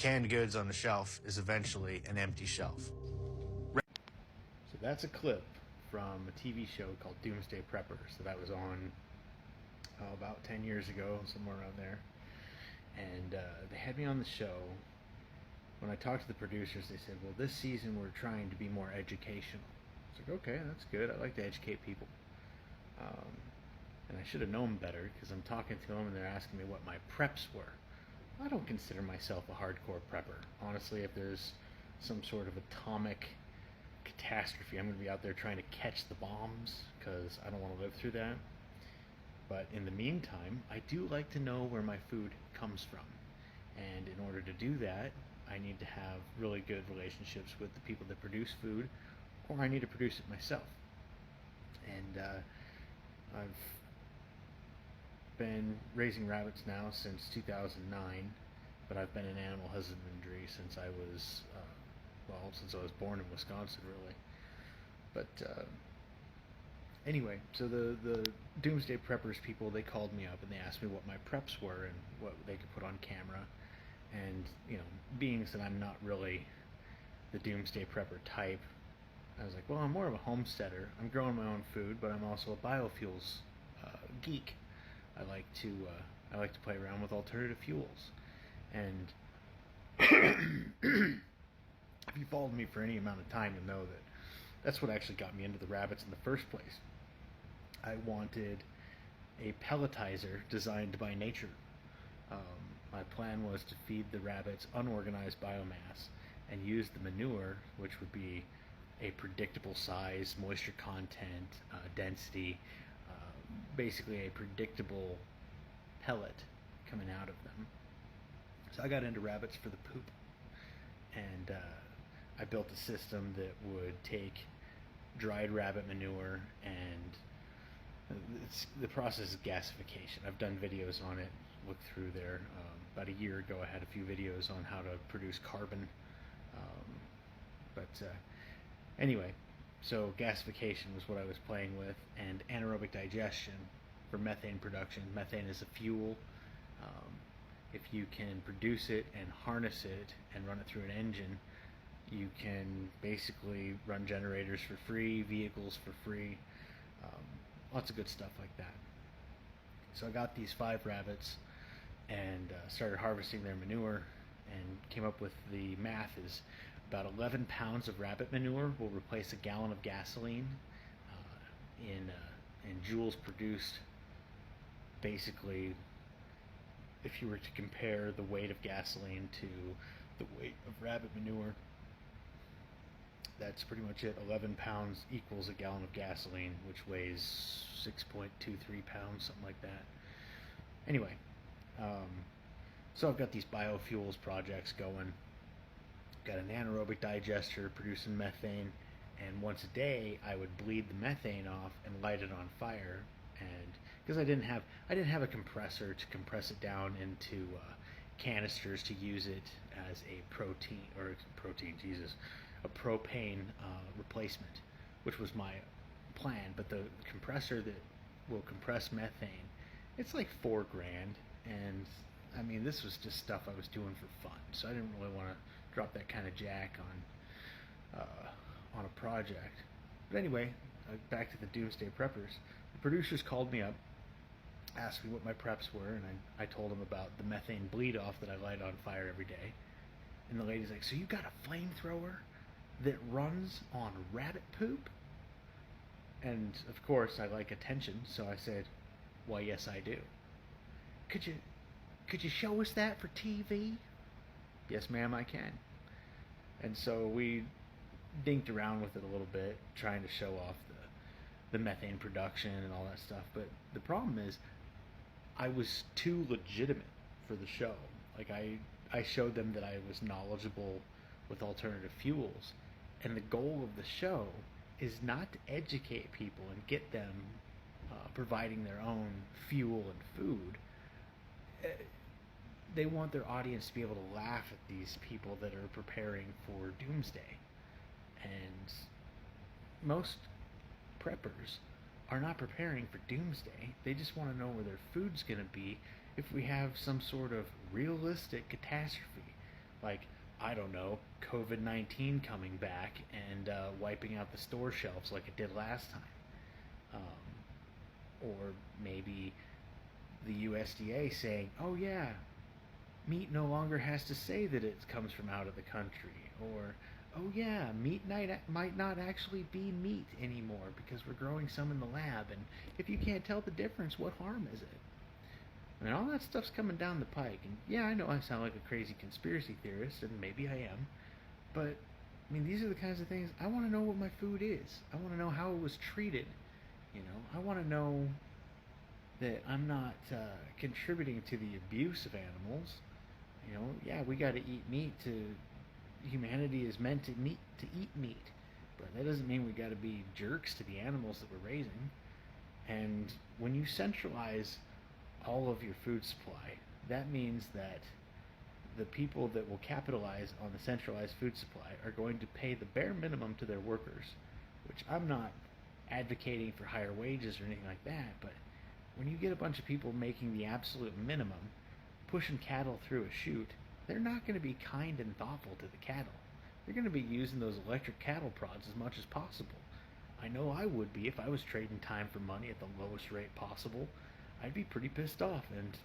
canned goods on the shelf is eventually an empty shelf. So that's a clip from a TV show called Doomsday Preppers that I was on about 10 years ago, somewhere around there. And they had me on the show. When I talked to the producers, they said, well, this season we're trying to be more educational. I was like, okay, that's good. I like to educate people. And I should have known better, because I'm talking to them and they're asking me what my preps were. I don't consider myself a hardcore prepper. Honestly, if there's some sort of atomic catastrophe, I'm going to be out there trying to catch the bombs, because I don't want to live through that. But in the meantime, I do like to know where my food comes from. And in order to do that, I need to have really good relationships with the people that produce food, or I need to produce it myself. And I've been raising rabbits now since 2009, but I've been in animal husbandry since I was, since I was born in Wisconsin, really. But anyway, so the Doomsday Preppers people, they called me up and they asked me what my preps were and what they could put on camera. And, being that I'm not really the Doomsday Prepper type, I was like, well, I'm more of a homesteader. I'm growing my own food, but I'm also a biofuels geek. I like to play around with alternative fuels. And if you followed me for any amount of time, you'll know that that's what actually got me into the rabbits in the first place. I wanted a pelletizer designed by nature. My plan was to feed the rabbits unorganized biomass and use the manure, which would be a predictable size, moisture content, density, basically a predictable pellet coming out of them. So I got into rabbits for the poop, and I built a system that would take dried rabbit manure, and the process is gasification. I've done videos on it. Look through there. About a year ago, I had a few videos on how to produce carbon. Anyway, so gasification was what I was playing with, and anaerobic digestion for methane production. Methane is a fuel. If you can produce it and harness it and run it through an engine, you can basically run generators for free, vehicles for free, lots of good stuff like that. So I got these 5 rabbits and started harvesting their manure, and came up with the math is about 11 pounds of rabbit manure will replace a gallon of gasoline in joules produced. Basically, if you were to compare the weight of gasoline to the weight of rabbit manure, that's pretty much it. 11 pounds equals a gallon of gasoline, which weighs 6.23 pounds, something like that. Anyway, so I've got these biofuels projects going. Got an anaerobic digester producing methane, and once a day I would bleed the methane off and light it on fire. And because I didn't have a compressor to compress it down into canisters to use it as a a propane replacement, which was my plan. But the compressor that will compress methane, it's like $4,000, and I mean, this was just stuff I was doing for fun, so I didn't really want to drop that kind of jack on a project. But anyway, back to the Doomsday Preppers. The producers called me up, asked me what my preps were, and I told them about the methane bleed off that I light on fire every day. And the lady's like, so you got a flamethrower that runs on rabbit poop? And of course I like attention, so I said, well, yes, I do. Could you show us that for TV? Yes, ma'am, I can. And so we dinked around with it a little bit, trying to show off the methane production and all that stuff. But the problem is, I was too legitimate for the show. Like, I showed them that I was knowledgeable with alternative fuels, and the goal of the show is not to educate people and get them providing their own fuel and food. They want their audience to be able to laugh at these people that are preparing for doomsday. And most preppers are not preparing for doomsday. They just want to know where their food's going to be if we have some sort of realistic catastrophe. Like, I don't know, COVID-19 coming back and wiping out the store shelves like it did last time. Or maybe the USDA saying, oh yeah, meat no longer has to say that it comes from out of the country. Or, oh yeah, meat might not actually be meat anymore because we're growing some in the lab, and if you can't tell the difference, what harm is it? I mean, all that stuff's coming down the pike, and yeah, I know I sound like a crazy conspiracy theorist, and maybe I am, but, I mean, these are the kinds of things, I want to know what my food is. I want to know how it was treated, I want to know that I'm not contributing to the abuse of animals. Yeah, we got to eat meat. Humanity is meant to eat meat, but that doesn't mean we got to be jerks to the animals that we're raising. And when you centralize all of your food supply, that means that the people that will capitalize on the centralized food supply are going to pay the bare minimum to their workers, which I'm not advocating for higher wages or anything like that, but when you get a bunch of people making the absolute minimum, pushing cattle through a chute, they're not going to be kind and thoughtful to the cattle. They're going to be using those electric cattle prods as much as possible. I know I would be if I was trading time for money at the lowest rate possible. I'd be pretty pissed off, and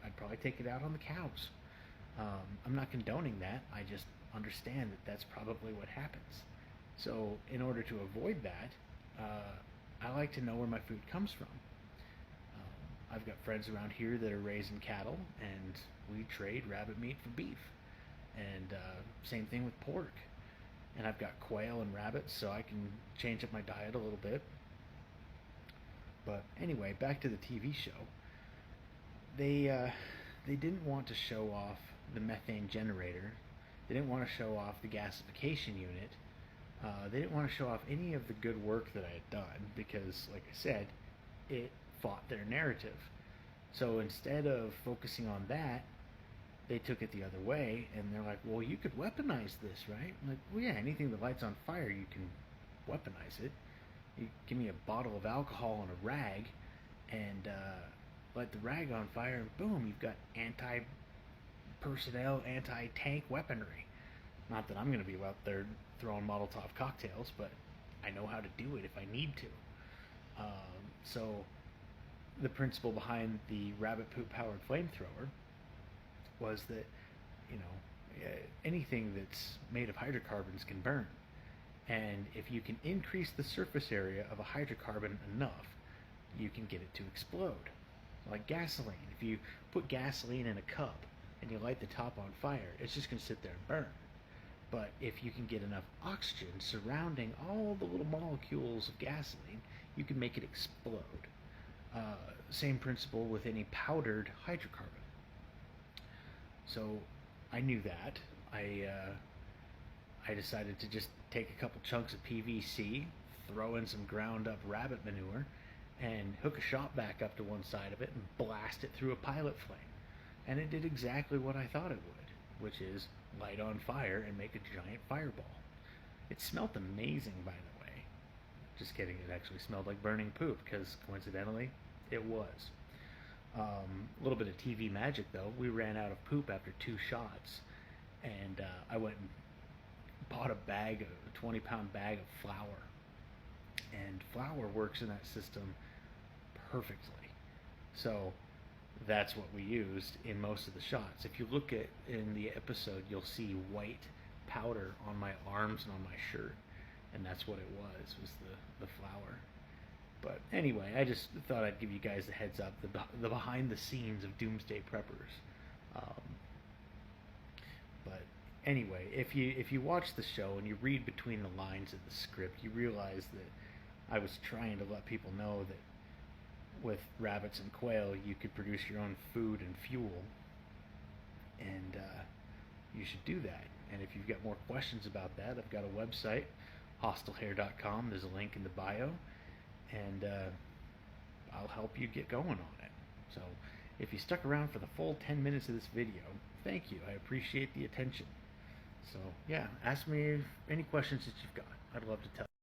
I'd probably take it out on the cows. I'm not condoning that. I just understand that that's probably what happens. So in order to avoid that, I like to know where my food comes from. I've got friends around here that are raising cattle, and we trade rabbit meat for beef. And same thing with pork. And I've got quail and rabbits, so I can change up my diet a little bit. But anyway, back to the TV show. They didn't want to show off the methane generator. They didn't want to show off the gasification unit. They didn't want to show off any of the good work that I had done because, like I said, it fought their narrative. So instead of focusing on that, they took it the other way, and they're like, well, you could weaponize this, right? I'm like, well, yeah, anything that lights on fire, you can weaponize it. You give me a bottle of alcohol and a rag, and light the rag on fire, and boom, you've got anti-personnel, anti-tank weaponry. Not that I'm going to be out there throwing Molotov cocktails, but I know how to do it if I need to. So the principle behind the rabbit poop powered flamethrower was that, anything that's made of hydrocarbons can burn. And if you can increase the surface area of a hydrocarbon enough, you can get it to explode. Like gasoline. If you put gasoline in a cup and you light the top on fire, it's just going to sit there and burn. But if you can get enough oxygen surrounding all the little molecules of gasoline, you can make it explode. Same principle with any powdered hydrocarbon. So I knew that. I decided to just take a couple chunks of PVC, throw in some ground up rabbit manure, and hook a shop vac up to one side of it and blast it through a pilot flame. And it did exactly what I thought it would, which is light on fire and make a giant fireball. It smelled amazing, by the way. Just kidding, it actually smelled like burning poop, because coincidentally, it was. A little bit of TV magic, though. We ran out of poop after 2 shots, and I went and bought a 20-pound bag of flour. And flour works in that system perfectly. So that's what we used in most of the shots. If you look at in the episode, you'll see white powder on my arms and on my shirt, and that's what it was the flour. But anyway, I just thought I'd give you guys the heads up, the behind the scenes of Doomsday Preppers. But anyway, if you watch the show and you read between the lines of the script, you realize that I was trying to let people know that with rabbits and quail, you could produce your own food and fuel, and you should do that. And if you've got more questions about that, I've got a website, hostlehair.com. There's a link in the bio, and I'll help you get going on it. So if you stuck around for the full 10 minutes of this video, thank you. I appreciate the attention. So yeah, ask me any questions that you've got. I'd love to tell you.